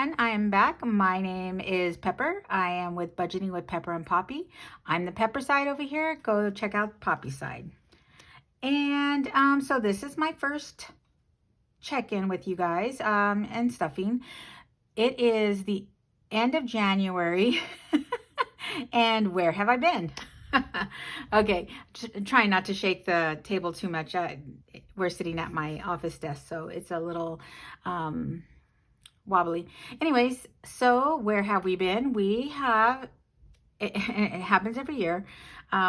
everyone, I am back. My name is Pepper. I am with Budgeting with Pepper and Poppy. I'm the Pepper side over here. Go check out Poppy side. And so this is my first check-in with you guys and stuffing. It is the end of January and where have I been? Okay, trying not to shake the table too much. We're sitting at my office desk, so it's a little wobbly. Anyways, so where have we been? We have, it happens every year.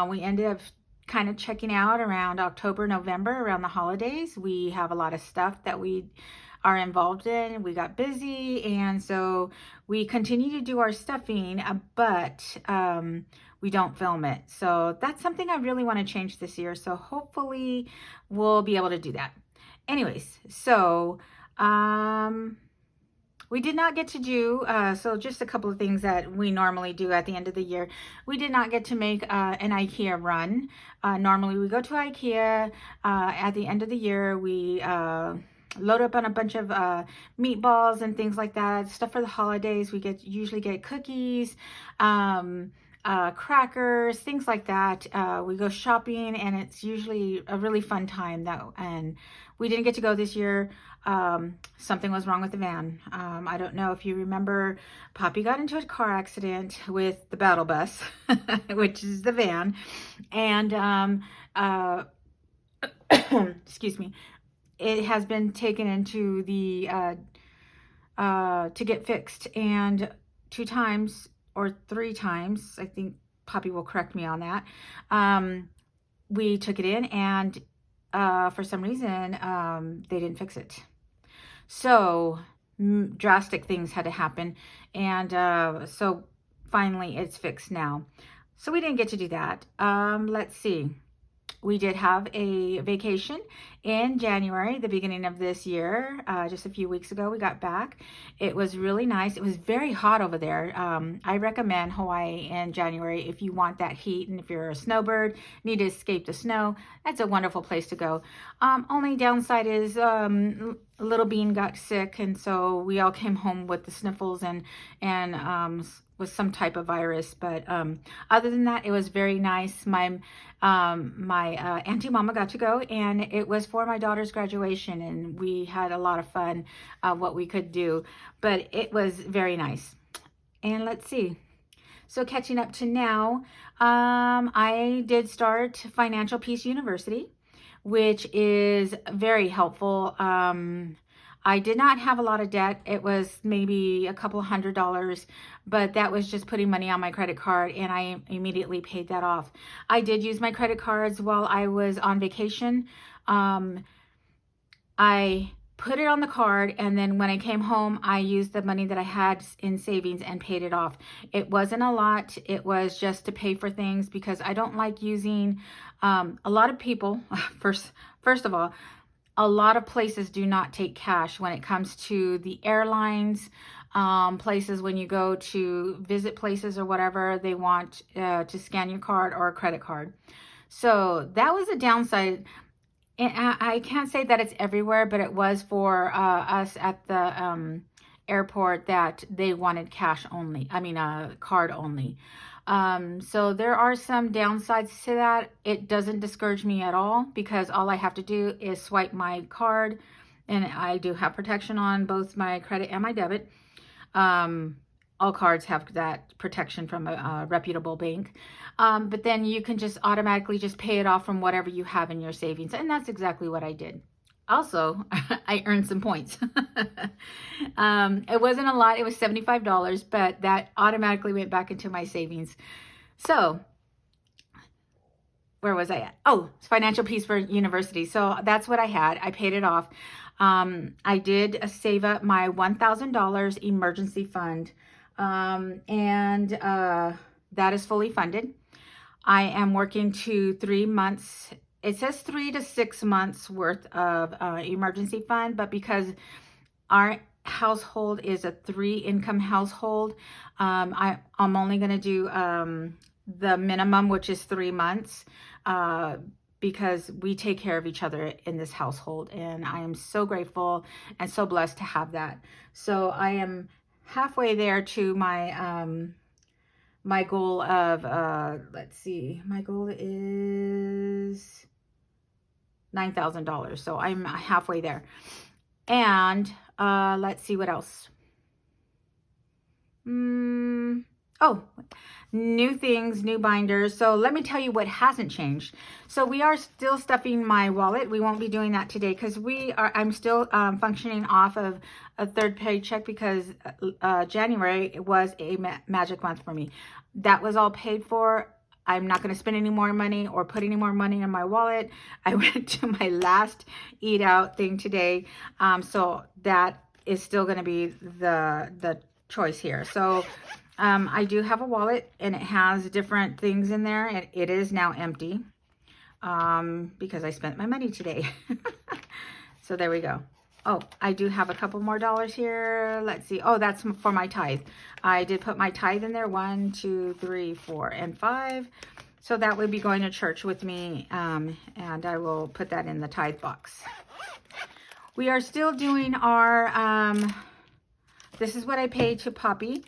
We ended up kind of checking out around October, November, around the holidays. We have a lot of stuff that we are involved in. We got busy, and so we continue to do our stuffing, but we don't film it. So that's something I really want to change this year. So hopefully we'll be able to do that. Anyways, so we did not get to do, so just a couple of things that we normally do at the end of the year. We did not get to make an IKEA run. Normally we go to IKEA at the end of the year. We load up on a bunch of meatballs and things like that, stuff for the holidays. We usually get cookies, crackers, things like that. We go shopping, and it's usually a really fun time. And we didn't get to go this year. Something was wrong with the van. I don't know if you remember, Poppy got into a car accident with the battle bus, which is the van, and excuse me, it has been taken into the to get fixed, and 2 times or 3 times, I think Poppy will correct me on that, we took it in, and for some reason they didn't fix it. So drastic things had to happen, and so finally it's fixed now. So we didn't get to do that. Let's see. We did have a vacation in January, the beginning of this year. Just a few weeks ago, we got back. It was really nice. It was very hot over there. I recommend Hawaii in January if you want that heat, and if you're a snowbird, need to escape the snow. That's a wonderful place to go. Only downside is Little Bean got sick, and so we all came home with the sniffles and with some type of virus. But other than that, it was very nice. My Auntie Mama got to go, and it was for my daughter's graduation, and we had a lot of fun what we could do, but it was very nice. And let's see. So catching up to now, I did start Financial Peace University, which is very helpful. I did not have a lot of debt. It was maybe a couple $100, but that was just putting money on my credit card, and I immediately paid that off. I did use my credit cards while I was on vacation. I put it on the card, and then when I came home, I used the money that I had in savings and paid it off. It wasn't a lot. It was just to pay for things, because I don't like using a lot of people. First of all, a lot of places do not take cash when it comes to the airlines. Places, when you go to visit places or whatever, they want to scan your card or a credit card. So that was a downside. And I can't say that it's everywhere, but it was for us at the airport, that they wanted cash only. I mean, card only. So there are some downsides to that. It doesn't discourage me at all, because all I have to do is swipe my card, and I do have protection on both my credit and my debit. All cards have that protection from a reputable bank. But then you can just automatically just pay it off from whatever you have in your savings. And that's exactly what I did. Also, I earned some points. It wasn't a lot. It was $75, but that automatically went back into my savings. So where was I at? Oh, Financial Peace for University. So that's what I had. I paid it off. I did save up my $1,000 emergency fund. And that is fully funded. I am working to 3 months. It says 3 to 6 months worth of emergency fund, but because our household is a 3-income household, I'm only going to do the minimum, which is 3 months, because we take care of each other in this household, and I am so grateful and so blessed to have that. So I am halfway there to my goal of, let's see, my goal is $9,000. So I'm halfway there. And let's see what else. Oh, new things, new binders. So let me tell you what hasn't changed. So we are still stuffing my wallet. We won't be doing that today because I'm still functioning off of a third paycheck because January was a magic month for me. That was all paid for. I'm not going to spend any more money or put any more money in my wallet. I went to my last eat out thing today. So that is still going to be the choice here. So I do have a wallet and it has different things in there, and it is now empty because I spent my money today. So there we go. Oh, I do have a couple more dollars here. Let's see. Oh, that's for my tithe. I did put my tithe in there. 1, 2, 3, 4, and 5. So that would be going to church with me, and I will put that in the tithe box. We are still doing our, this is what I pay to Poppy.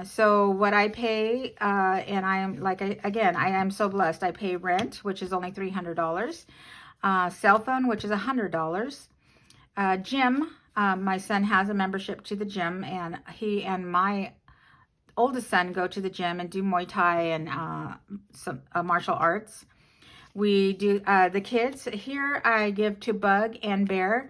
So what I pay, and I am again, I am so blessed. I pay rent, which is only $300. Cell phone, which is $100. Gym, my son has a membership to the gym, and he and my oldest son go to the gym and do Muay Thai and some martial arts. We do the kids here. I give to Bug and Bear.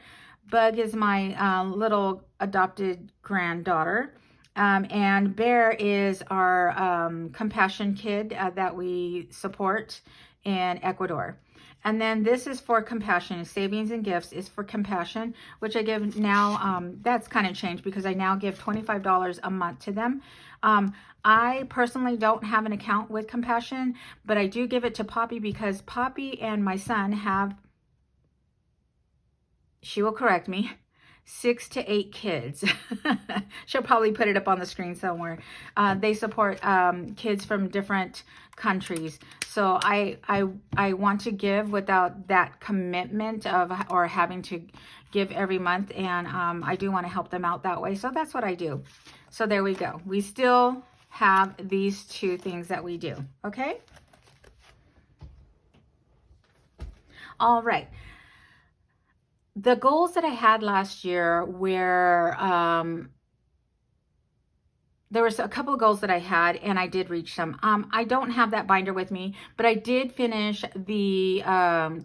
Bug is my little adopted granddaughter. And Bear is our compassion kid that we support in Ecuador. And then this is for compassion. Savings and gifts is for compassion, which I give now. That's kind of changed because I now give $25 a month to them. I personally don't have an account with compassion, but I do give it to Poppy because Poppy and my son have, she will correct me, 6 to 8 kids. She'll probably put it up on the screen somewhere. They support kids from different countries. So I want to give without that commitment of or having to give every month, and I do want to help them out that way. So that's what I do. So there we go. We still have these two things that we do. Okay. All right. The goals that I had last year were, there was a couple of goals that I had, and I did reach some. I don't have that binder with me, but I did finish the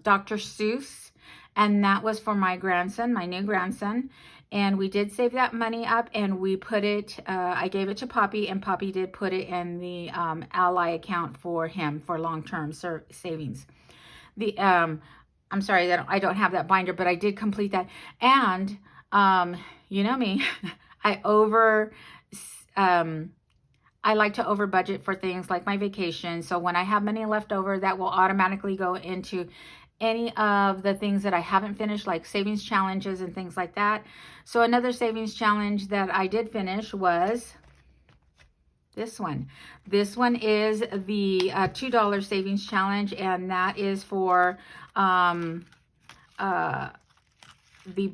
Dr. Seuss, and that was for my grandson, my new grandson. And we did save that money up, and we put it, I gave it to Poppy, and Poppy did put it in the Ally account for him for long-term savings. The I'm sorry that I don't have that binder, but I did complete that. And you know me, I like to over budget for things like my vacation. So when I have money left over, that will automatically go into any of the things that I haven't finished, like savings challenges and things like that. So another savings challenge that I did finish was this one. This one is the $2 savings challenge, and that is for the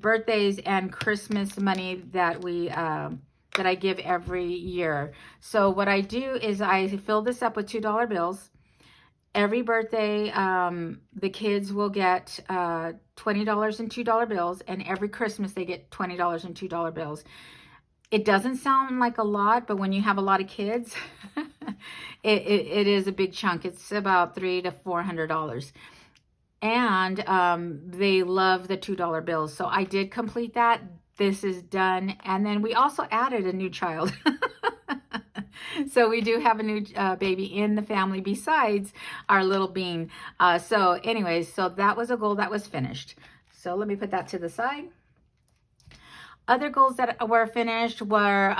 birthdays and Christmas money that we that I give every year. So what I do is I fill this up with $2 bills. Every birthday, the kids will get $20 in $2 bills, and every Christmas they get $20 in $2 bills. It doesn't sound like a lot, but when you have a lot of kids, it is a big chunk. It's about $300 to $400. And they love the $2 bills. So I did complete that. This is done. And then we also added a new child. So we do have a new baby in the family besides our little bean. So anyways, so that was a goal that was finished. So let me put that to the side. Other goals that were finished were,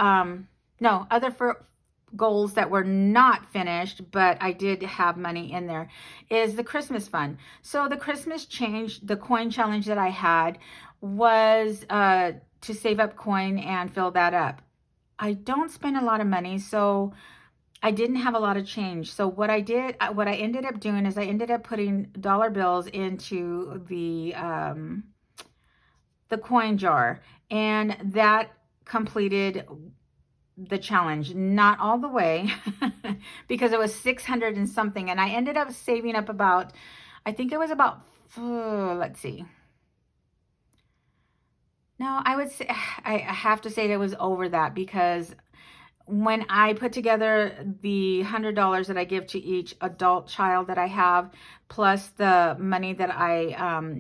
goals that were not finished, but I did have money in there, is the Christmas fund. So the Christmas the coin challenge that I had was to save up coin and fill that up. I don't spend a lot of money, so I didn't have a lot of change. So what I ended up doing is I ended up putting dollar bills into the coin jar, and that completed the challenge, not all the way, because it was 600 and something, and I ended up saving up about, I think it was about, let's see. No, I would say, I have to say it was over that, because when I put together the $100 that I give to each adult child that I have, plus the money that I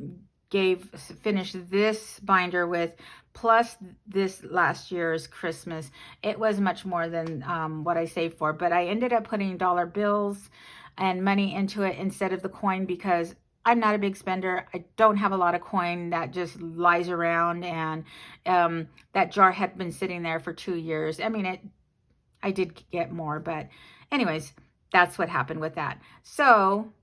finished this binder with, plus this last year's Christmas, it was much more than what I saved for. But I ended up putting dollar bills and money into it instead of the coin, because I'm not a big spender. I don't have a lot of coin that just lies around, and that jar had been sitting there for 2 years. I mean, I did get more, but anyways, that's what happened with that. So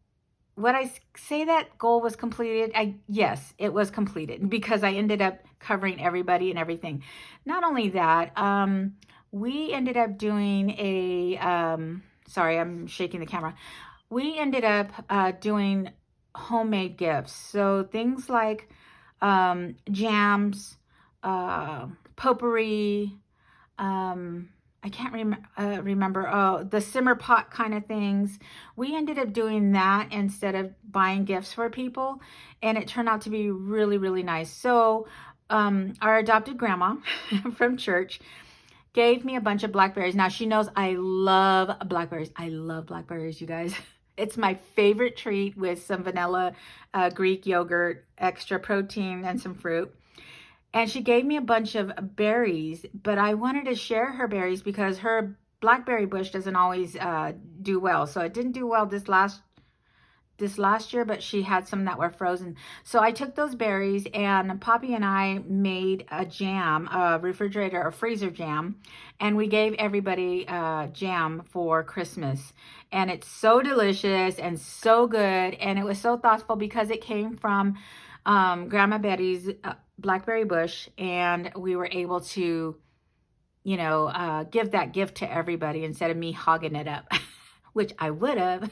would I say that goal was completed? Yes, it was completed, because I ended up covering everybody and everything. Not only that, we ended up doing sorry, I'm shaking the camera. We ended up doing homemade gifts. So things like jams, potpourri, I can't remember, the simmer pot kind of things. We ended up doing that instead of buying gifts for people, and it turned out to be really, really nice. So our adopted grandma from church gave me a bunch of blackberries. Now, she knows I love blackberries. I love blackberries, you guys. It's my favorite treat, with some vanilla Greek yogurt, extra protein, and some fruit. And she gave me a bunch of berries, but I wanted to share her berries because her blackberry bush doesn't always do well. So it didn't do well this last year, but she had some that were frozen. So I took those berries, and Poppy and I made a jam, a refrigerator or freezer jam, and we gave everybody jam for Christmas. And it's so delicious and so good, and it was so thoughtful because it came from Grandma Betty's blackberry bush, and we were able to, give that gift to everybody instead of me hogging it up, which I would have,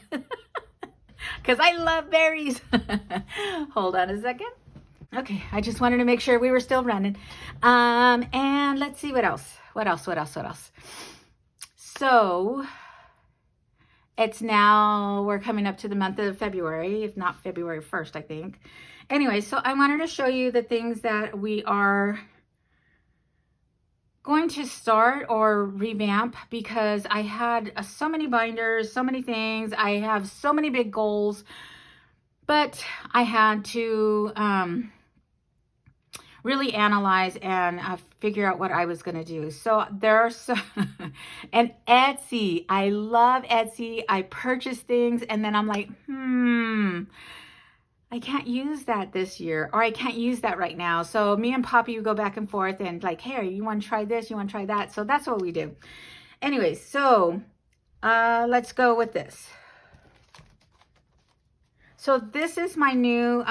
because I love berries. Hold on a second. Okay, I just wanted to make sure we were still running. And let's see what else. What else? So we're coming up to the month of February, if not February 1st, I think. Anyway, so I wanted to show you the things that we are going to start or revamp, because I had so many binders, so many things. I have so many big goals, but I had to really analyze and figure out what I was going to do. So there are and Etsy, I love Etsy. I purchase things, and then I'm like, I can't use that this year, or I can't use that right now. So me and Poppy would go back and forth and like, hey, you want to try this? You want to try that? So that's what we do. Anyway, so let's go with this. So this is my new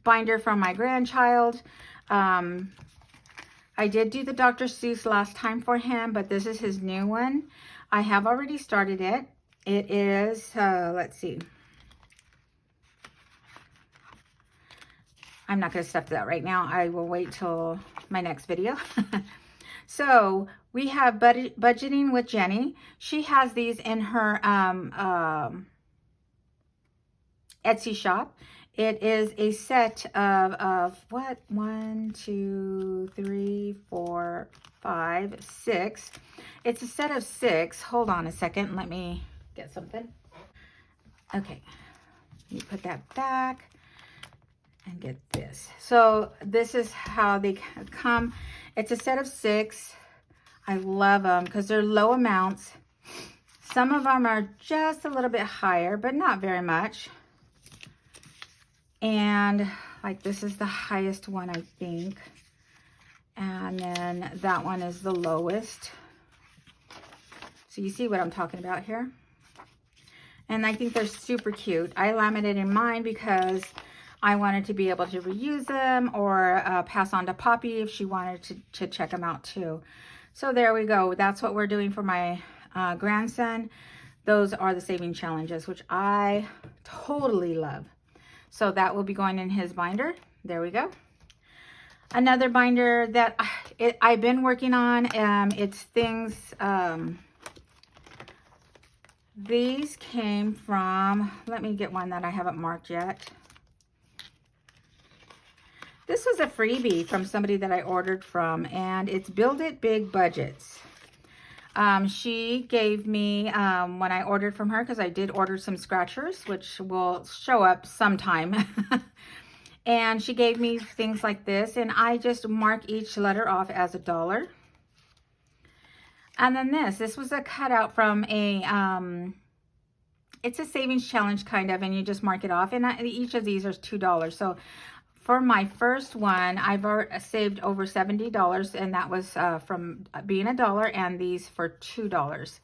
binder from my grandchild. I did do the Dr. Seuss last time for him, but this is his new one. I have already started it. It is, let's see. I'm not going to stuff that right now. I will wait till my next video. So we have Budgeting with Jenny. She has these in her Etsy shop. It is a set of what? 1, 2, 3, 4, 5, 6. It's a set of 6. Hold on a second. Let me get something. Okay. Let me put that back and get this. So this is how they come. It's a set of 6. I love them because they're low amounts. Some of them are just a little bit higher, but not very much. And like this is the highest one, I think. And then that one is the lowest. So you see what I'm talking about here? And I think they're super cute. I laminated mine because I wanted to be able to reuse them or pass on to Poppy if she wanted to check them out too. So there we go. That's what we're doing for my grandson. Those are the saving challenges, which I totally love. So that will be going in his binder. There we go. Another binder that I've been working on, it's things, these came from, let me get one that I haven't marked yet. This was a freebie from somebody that I ordered from, and it's Build It Big Budgets. She gave me, when I ordered from her, because I did order some scratchers, which will show up sometime. And she gave me things like this, and I just mark each letter off as $1. And then this was a cutout from a, it's a savings challenge kind of, and you just mark it off. And each of these are $2. So for my first one, I've saved over $70, and that was from being $1, and these for $2.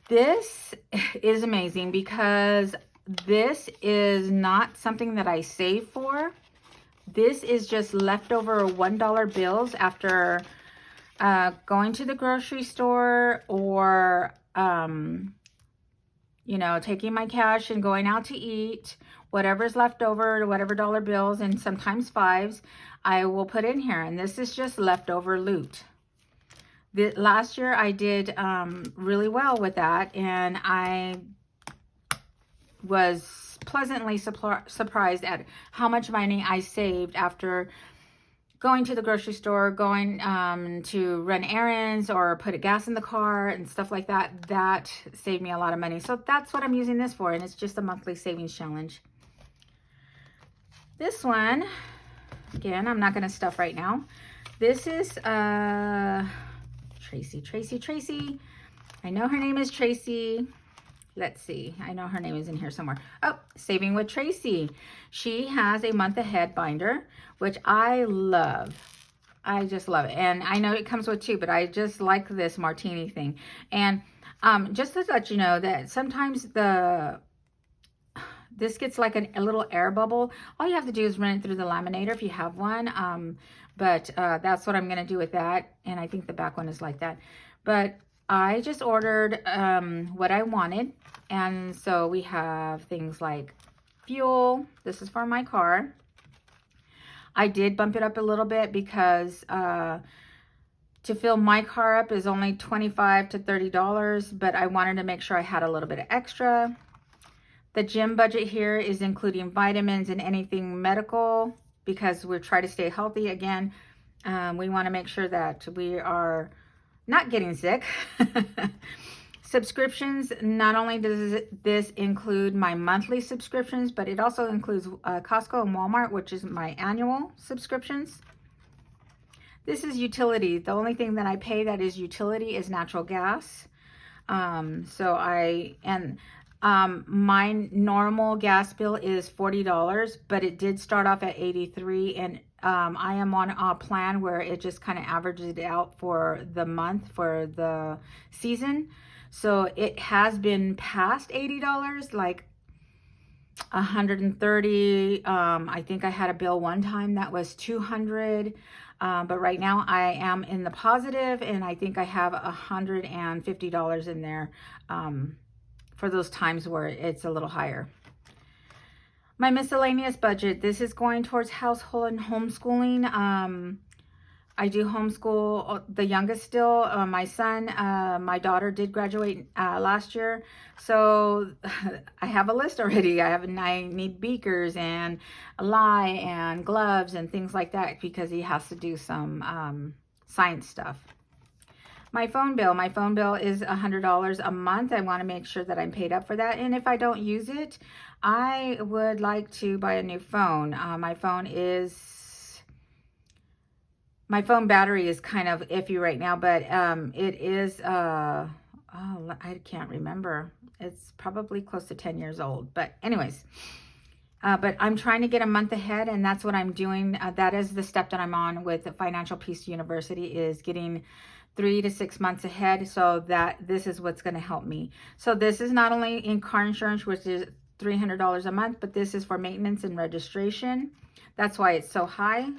This is amazing because this is not something that I save for. This is just leftover $1 bills after going to the grocery store, or you know, taking my cash and going out to eat. Whatever's left over, whatever dollar bills, and sometimes fives, I will put in here. And this is just leftover loot. Last year I did really well with that, and I was pleasantly surprised at how much money I saved after going to the grocery store, going to run errands or put gas in the car and stuff like that. That saved me a lot of money. So that's what I'm using this for, and it's just a monthly savings challenge. This one, again, I'm not going to stuff right now. This is Tracy. I know her name is Tracy. Let's see. I know her name is in here somewhere. Oh, Saving with Tracy. She has a month ahead binder, which I love. I just love it. And I know it comes with two, but I just like this martini thing. And just to let you know that sometimes this gets like a little air bubble. All you have to do is run it through the laminator if you have one. But that's what I'm going to do with that. And I think the back one is like that. But I just ordered what I wanted. And so we have things like fuel. This is for my car. I did bump it up a little bit because to fill my car up is only $25 to $30, but I wanted to make sure I had a little bit of extra. The gym budget here is including vitamins and anything medical, because we're trying to stay healthy again. We want to make sure that we are not getting sick. Subscriptions, not only does this include my monthly subscriptions, but it also includes Costco and Walmart, which is my annual subscriptions. This is utility. The only thing that I pay that is utility is natural gas. My normal gas bill is $40, but it did start off at $83, and I am on a plan where it just kind of averages it out for the month, for the season. So it has been past $80, like $130. I think I had a bill one time that was $200. But right now I am in the positive, and I think I have $150 in there for those times where it's a little higher. My miscellaneous budget, this is going towards household and homeschooling. I do homeschool the youngest still, my son. My daughter did graduate last year. So I have a list already. I need beakers and a lye and gloves and things like that, because he has to do some science stuff. My phone bill is $100 a month. I want to make sure that I'm paid up for that. And if I don't use it, I would like to buy a new phone. My phone battery is kind of iffy right now, but it is, I can't remember. It's probably close to 10 years old. But anyways, but I'm trying to get a month ahead, and that's what I'm doing. That is the step that I'm on with the Financial Peace University, is getting 3 to 6 months ahead, so that this is what's going to help me. So this is not only in car insurance, which is $300 a month, but this is for maintenance and registration. That's why it's so high.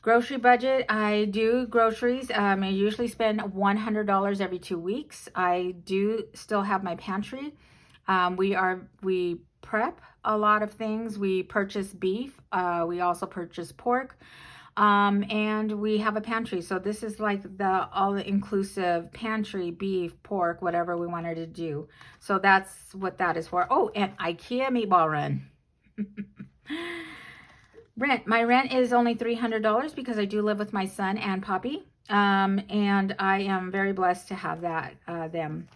Grocery budget, I do groceries. I usually spend $100 every 2 weeks. I do still have my pantry. We prep a lot of things. We purchase beef. We also purchase pork. And we have a pantry. So this is like the all-inclusive pantry, beef, pork, whatever we wanted to do. So that's what that is for. Oh, and IKEA meatball run. Rent. My rent is only $300 because I do live with my son and Poppy. And I am very blessed to have that, them.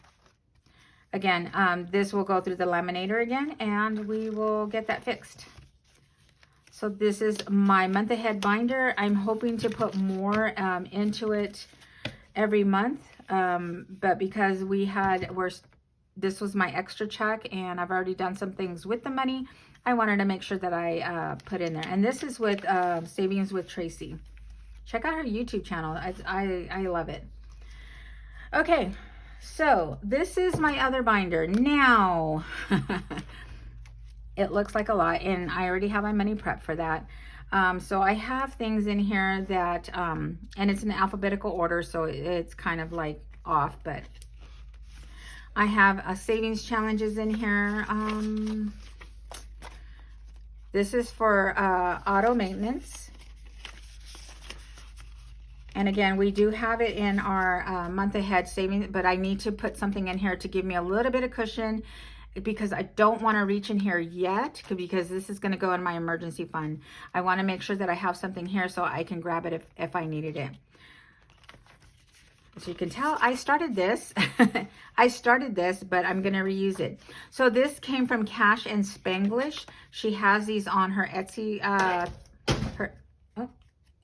Again, this will go through the laminator again, and we will get that fixed. So this is my month ahead binder. I'm hoping to put more into it every month, but because this was my extra check and I've already done some things with the money, I wanted to make sure that I put in there. And this is with Savings with Tracy. Check out her YouTube channel. I love it. Okay, so this is my other binder. Now, it looks like a lot, and I already have my money prepped for that. So I have things in here that, and it's in alphabetical order, so it's kind of like off, but I have savings challenges in here. This is for auto maintenance. And again, we do have it in our month ahead savings, but I need to put something in here to give me a little bit of cushion because I don't want to reach in here yet because this is going to go in my emergency fund. I want to make sure that I have something here so I can grab it if I needed it. So you can tell I started this. I started this, but I'm going to reuse it. So this came from Cash and Spanglish. She has these on her Etsy,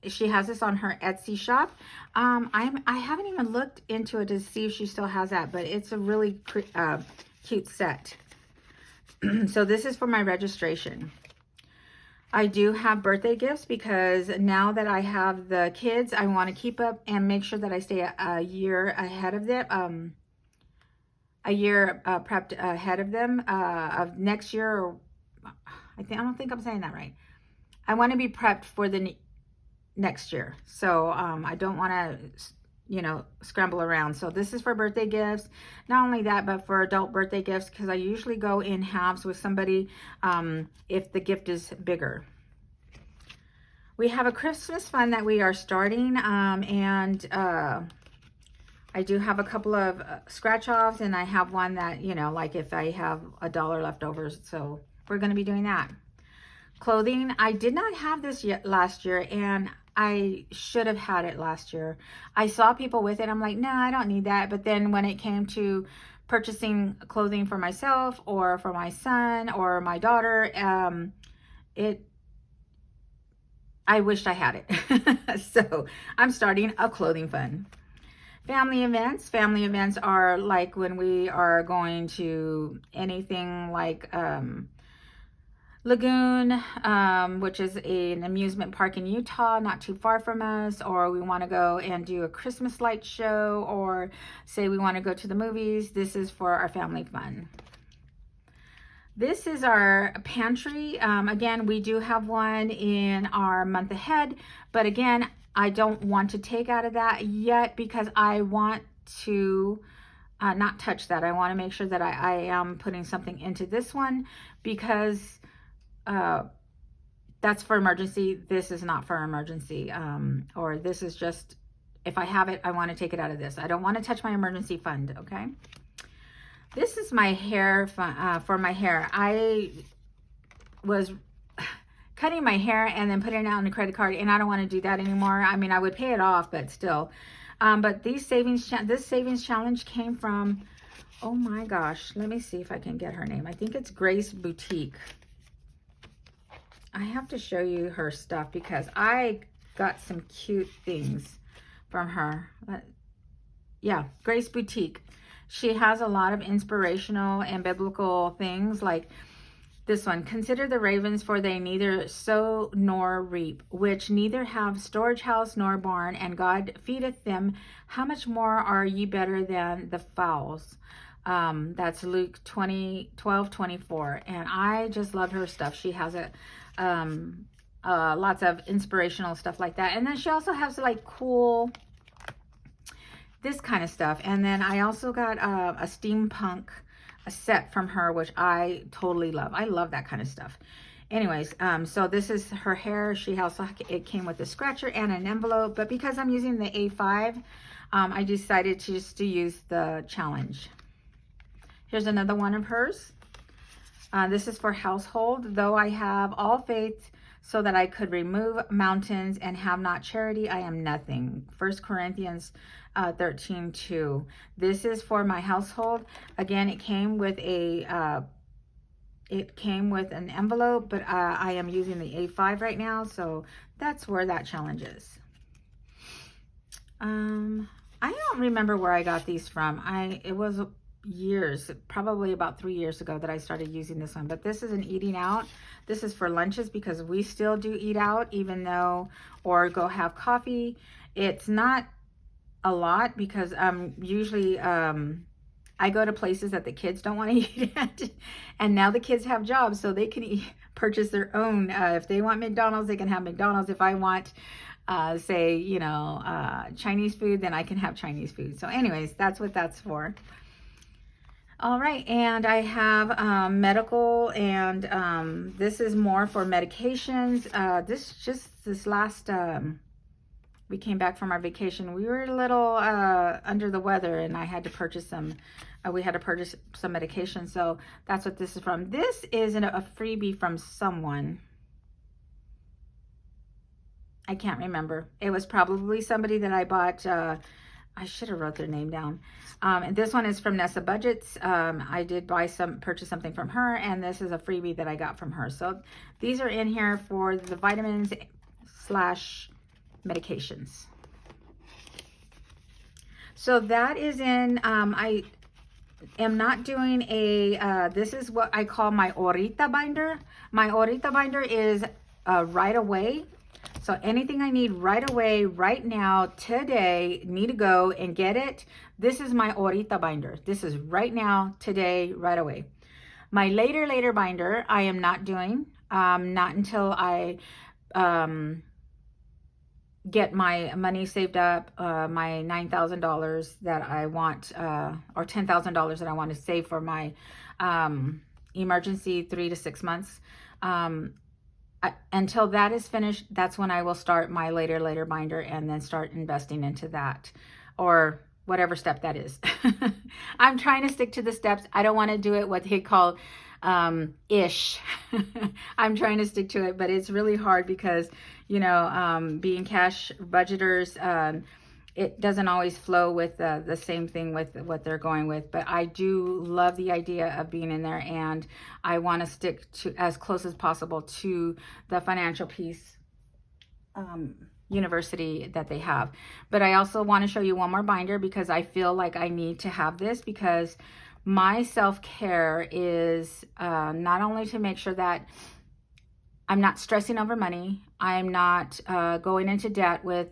she has this on her Etsy shop. I haven't even looked into it to see if she still has that, but it's a really cute set. So this is for my registration. I do have birthday gifts because now that I have the kids, I want to keep up and make sure that I stay a year ahead of them. A year prepped ahead of them of next year. Or I don't think I'm saying that right. I want to be prepped for the next year. So I don't want to, scramble around. So this is for birthday gifts. Not only that, but for adult birthday gifts, because I usually go in halves with somebody if the gift is bigger. We have a Christmas fund that we are starting, and I do have a couple of scratch offs, and I have one that, like if I have $1 left over, so we're going to be doing that. Clothing, I did not have this yet last year, and I should have had it last year. I saw people with it. I'm like, no, I don't need that. But then when it came to purchasing clothing for myself or for my son or my daughter, I wished I had it. So I'm starting a clothing fund. Family events. Family events are like when we are going to anything like Lagoon, which is an amusement park in Utah, not too far from us, or we want to go and do a Christmas light show, or say we want to go to the movies. This is for our family fun. This is our pantry. Again, we do have one in our month ahead, but again, I don't want to take out of that yet because I want to not touch that. I want to make sure that I am putting something into this one because that's for emergency. This is not for emergency, or this is just, if I have it, I want to take it out of this. I don't want to touch my emergency fund. Okay. This is my hair for my hair. I was cutting my hair and then putting it out on a credit card, and I don't want to do that anymore. I mean, I would pay it off, but still. But this savings challenge came from, oh my gosh, let me see if I can get her name. I think it's Grace Boutique. I have to show you her stuff because I got some cute things from her. Yeah, Grace Boutique. She has a lot of inspirational and biblical things like this one. Consider the ravens, for they neither sow nor reap, which neither have storage house nor barn, and God feedeth them. How much more are ye better than the fowls? That's Luke 12:24. And I just love her stuff. She has lots of inspirational stuff like that. And then she also has like cool, this kind of stuff. And then I also got a steampunk a set from her, which I totally love. I love that kind of stuff. Anyways, so this is her hair. She also, it came with a scratcher and an envelope, but because I'm using the A5, I decided to use the challenge. Here's another one of hers. This is for household. Though I have all faith so that I could remove mountains and have not charity, I am nothing. 1 Corinthians 13:2. This is for my household. Again, it came with an envelope, but I am using the A5 right now, so that's where that challenge is. I don't remember where I got these from. It was years, probably about 3 years ago that I started using this one, but this is an eating out. This is for lunches because we still do eat out, even though, or go have coffee. It's not a lot because usually I go to places that the kids don't want to eat at, and now the kids have jobs, so they can purchase their own. If they want McDonald's, they can have McDonald's. If I want say, you know, Chinese food, then I can have Chinese food. So anyways, that's what that's for. All right, and I have medical, and this is more for medications. This last, we came back from our vacation. We were a little under the weather, and I had to purchase some, we had to purchase some medication. So that's what this is from. This is a freebie from someone. I can't remember. It was probably somebody that I bought. I should have wrote their name down. And this one is from Nessa Budgets. I did purchase something from her, and this is a freebie that I got from her. So these are in here for the vitamins / medications. So that is in, I am not doing this is what I call my Ahorita binder. My Ahorita binder is right away. So anything I need right away, right now, today, need to go and get it. This is my Ahorita binder. This is right now, today, right away. My later binder, I am not doing, not until I get my money saved up, my $9,000 that I want, or $10,000 that I want to save for my emergency 3 to 6 months. Until that is finished, that's when I will start my later binder and then start investing into that, or whatever step that is. I'm trying to stick to the steps. I don't want to do it what they call ish. I'm trying to stick to it, but it's really hard because, you know, being cash budgeters, it doesn't always flow with the same thing with what they're going with. But I do love the idea of being in there, and I want to stick to as close as possible to the Financial Peace University that they have. But I also want to show you one more binder because I feel like I need to have this, because my self-care is not only to make sure that I'm not stressing over money, I'm not going into debt with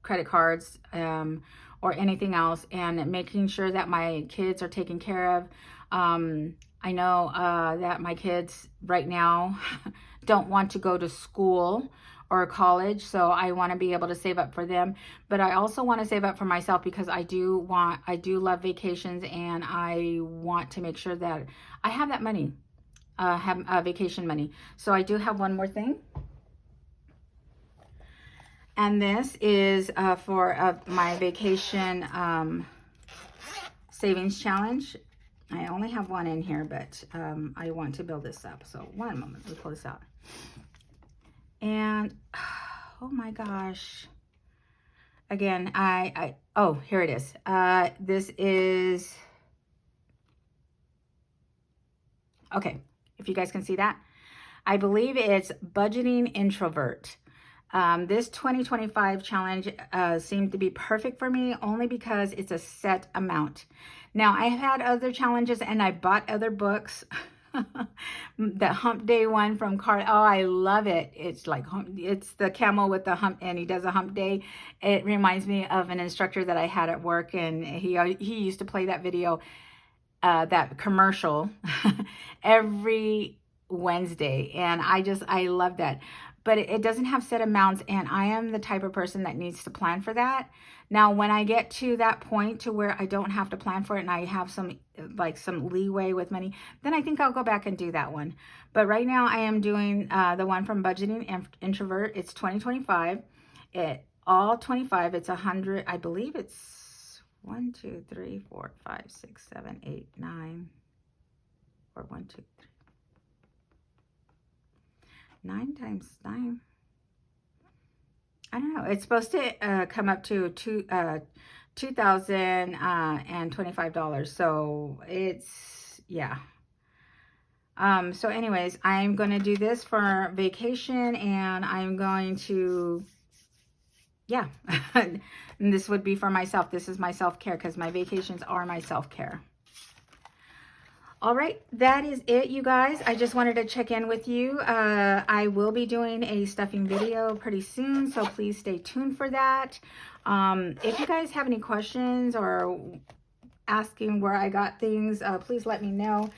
credit cards or anything else, and making sure that my kids are taken care of. I know that my kids right now don't want to go to school or college, so I want to be able to save up for them. But I also want to save up for myself because I do love vacations, and I want to make sure that I have that money, have vacation money. So I do have one more thing. And this is for my vacation savings challenge. I only have one in here, but I want to build this up. So one moment, let me pull this out. And oh my gosh. Again, oh, here it is. This is, okay, if you guys can see that. I believe it's Budgeting Introvert. This 2025 challenge seemed to be perfect for me only because it's a set amount. Now, I've had other challenges and I bought other books. The hump day one from Carl. Oh, I love it. It's like, it's the camel with the hump, and he does a hump day. It reminds me of an instructor that I had at work, and he used to play that video, that commercial every Wednesday, and I love that. but it doesn't have set amounts, and I am the type of person that needs to plan for that. Now, when I get to that point to where I don't have to plan for it and I have some leeway with money, then I think I'll go back and do that one. But right now I am doing the one from Budgeting Introvert. It's 2025. All 25. It's 100. I believe it's 1, 2, 3, 4, 5, 6, 7, 8, 9, or 1, 2, 3. 9 times 9. I don't know. It's supposed to come up to $2,025. So it's, yeah. So anyways, I'm going to do this for vacation, and I'm going to, yeah. And this would be for myself. This is my self-care, because my vacations are my self-care. All right, that is it, you guys. I just wanted to check in with you. I will be doing a stuffing video pretty soon, so please stay tuned for that. If you guys have any questions or asking where I got things, please let me know.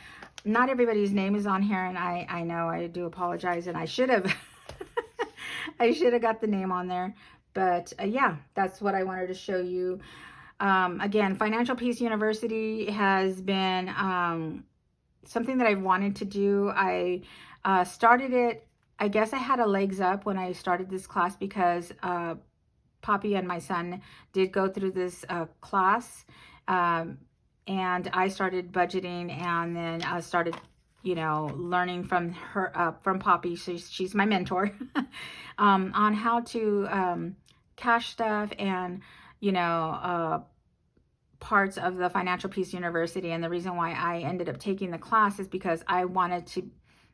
Not everybody's name is on here, and I know, I do apologize, and I should have I should have got the name on there. But yeah, that's what I wanted to show you. Again, Financial Peace University has been something that I wanted to do. I started it, I guess I had a legs up when I started this class, because Poppy and my son did go through this class, and I started budgeting, and then I started, you know, learning from her, from Poppy. She's my mentor, on how to cash stuff, and, you know, parts of the Financial Peace University. And the reason why I ended up taking the class is because I wanted to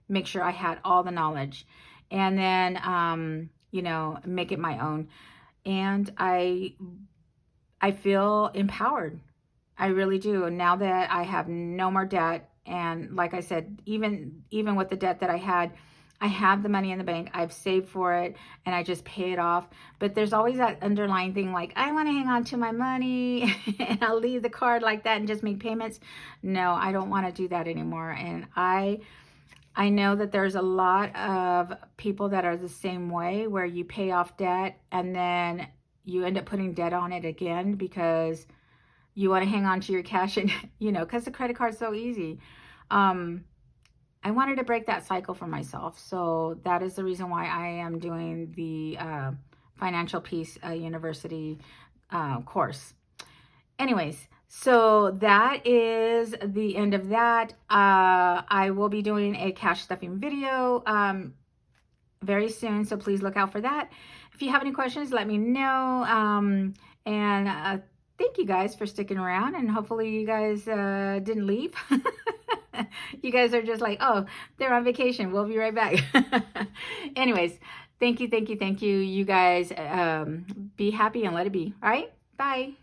make sure I had all the knowledge, and then, you know, make it my own. And I feel empowered. I really do. Now that I have no more debt, and like I said, even with the debt that I had, I have the money in the bank. I've saved for it, and I just pay it off. But there's always that underlying thing, like, I want to hang on to my money and I'll leave the card like that and just make payments. No, I don't want to do that anymore. And I know that there's a lot of people that are the same way, where you pay off debt and then you end up putting debt on it again because you want to hang on to your cash, and, you know, because the credit card's so easy. I wanted to break that cycle for myself. So that is the reason why I am doing the Financial Peace University course. Anyways, so that is the end of that. I will be doing a cash stuffing video very soon, so please look out for that. If you have any questions, let me know. And thank you guys for sticking around, and hopefully you guys didn't leave. You guys are just like, oh, they're on vacation, we'll be right back. Anyways, thank you. You guys, be happy and let it be. All right, bye.